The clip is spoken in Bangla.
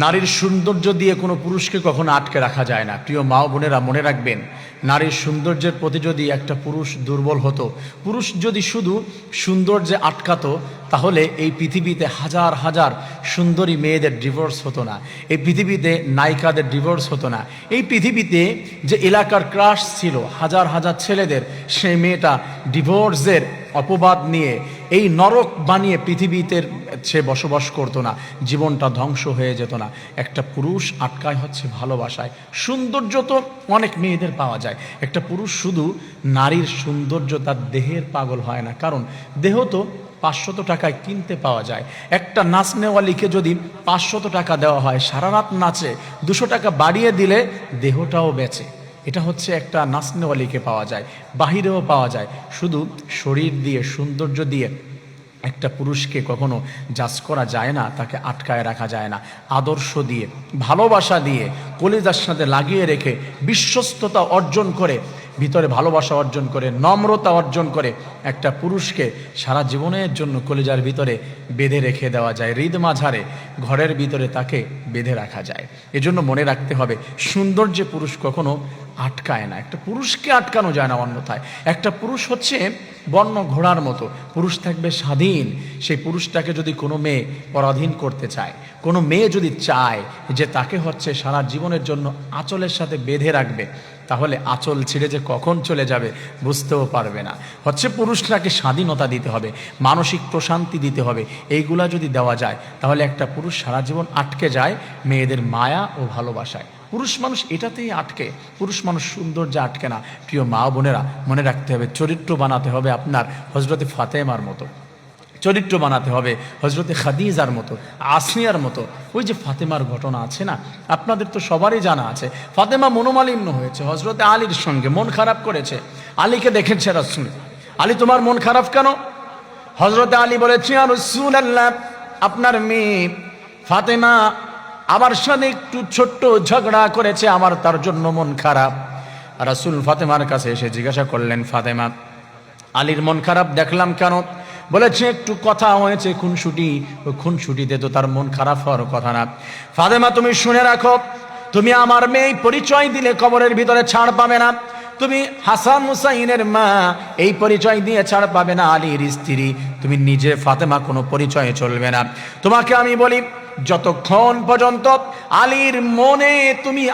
নারীর সৌন্দর্য দিয়ে কোনো পুরুষকে কখনো আটকে রাখা যায় না। প্রিয় মা বোনেরা, মনে রাখবেন, নারীর সৌন্দর্যের প্রতি যদি একটা পুরুষ দুর্বল হতো, পুরুষ যদি শুধু সৌন্দর্যে আটকাতো, তাহলে এই পৃথিবীতে হাজার হাজার সুন্দরী মেয়েদের ডিভোর্স হতো না, এই পৃথিবীতে নায়িকাদের ডিভোর্স হতো না, এই পৃথিবীতে যে এলাকার ক্রাশ ছিল হাজার হাজার ছেলেদের, সেই মেয়েটা ডিভোর্সের অপবাদ নিয়ে এই নরক বানিয়ে পৃথিবীতে সে বসবাস করতো না, জীবনটা ধ্বংস হয়ে যেত না। একটা পুরুষ আটকায় হচ্ছে ভালোবাসায়। সৌন্দর্য তো অনেক মেয়েদের পাওয়া যায়, একটা পুরুষ শুধু নারীর সৌন্দর্য তার দেহের পাগল হয় না, কারণ দেহ তো 500 টাকায় কিনতে পাওয়া যায়। একটা নাচনেওয়ালিকে যদি 500 টাকা দেওয়া হয়, সারা রাত নাচে, 200 টাকা বাড়িয়ে দিলে দেহটাও বেচে। এটা হচ্ছে একটা নাচনেওয়ালিকে পাওয়া যায়, বাহিরেও পাওয়া যায়। শুধু শরীর দিয়ে, সৌন্দর্য দিয়ে একটা পুরুষকে কখনো জাজ করা যায় না, তাকে আটকায় রাখা যায় না। আদর্শ দিয়ে, ভালোবাসা দিয়ে, কলিজার সাথে লাগিয়ে রেখে, বিশ্বস্ততা অর্জন করে, ভিতরে ভালোবাসা অর্জন করে, নম্রতা অর্জন করে একটা পুরুষকে সারা জীবনের জন্য কলিজার ভিতরে বেঁধে রেখে দেওয়া যায়, হৃদ মাঝারে ঘরের ভিতরে তাকে বেঁধে রাখা যায়। এজন্য মনে রাখতে হবে, সৌন্দর্যে পুরুষ কখনো আটকায় না, একটা পুরুষকে আটকানো যায় না। অন্যথায় একটা পুরুষ হচ্ছে বন্য ঘোড়ার মতো, পুরুষ থাকবে স্বাধীন। সেই পুরুষটাকে যদি কোনো মেয়ে পরাধীন করতে চায়, কোনো মেয়ে যদি চায় যে তাকে হচ্ছে সারা জীবনের জন্য আঁচলের সাথে বেঁধে রাখবে, তাহলে আঁচল ছিঁড়ে যে কখন চলে যাবে বুঝতেও পারবে না। হচ্ছে পুরুষটাকে স্বাধীনতা দিতে হবে, মানসিক প্রশান্তি দিতে হবে। এইগুলা যদি দেওয়া যায়, তাহলে একটা পুরুষ সারা জীবন আটকে যায় মেয়েদের মায়া ও ভালোবাসায়। পুরুষ মানুষ এটাতেই আটকে, পুরুষ মানুষ সৌন্দর্যে আটকে না। প্রিয় মা বোনেরা, মনে রাখতে হবে, চরিত্র বানাতে হবে আপনার হজরতে ফাতেমার মতো, চরিত্র বানাতে হবে হজরতে খাদিজার মতো, আসিয়ার মতো। ওই যে ফাতেমার ঘটনা আছে না, আপনাদের তো সবারই জানা আছে। ফাতেমা মনোমালিন্য হয়েছে হজরতে আলীর সঙ্গে, মন খারাপ করেছে। আলীকে দেখেছে রাসূল, আলী তোমার মন খারাপ কেন? হজরতে আলী বলেছে, ইয়া রাসূলুল্লাহ, আপনার মেয়ে ফাতেমা আমার সাথে একটু ছোট্ট ঝগড়া করেছে, আমার তার জন্য মন খারাপ। রাসূল ফাতেমার কাছে এসে জিজ্ঞাসা করলেন, ফাতেমা, আলীর মন খারাপ দেখলাম কেন? বলেছে একটু কথা হয়েছে খুনসুটি, ওই খুনসুটিতে তো তার মন খারাপ হওয়ার কথা না। ফাতেমা, তুমি শুনে রাখো, তুমি আমার মেয়ে পরিচয় দিলে কবরের ভিতরে ছাড় পাবে না। তুমি হাসান হুসাইনের মা, এই পরিচয় দিয়ে ছাড় পাবে না। আলীর স্ত্রী, তুমি নিজে ফাতেমা, কোনো পরিচয়ে চলবে না। তোমাকে আমি বলি, যতক্ষণ পর্যন্ত আলীর মনে তুমি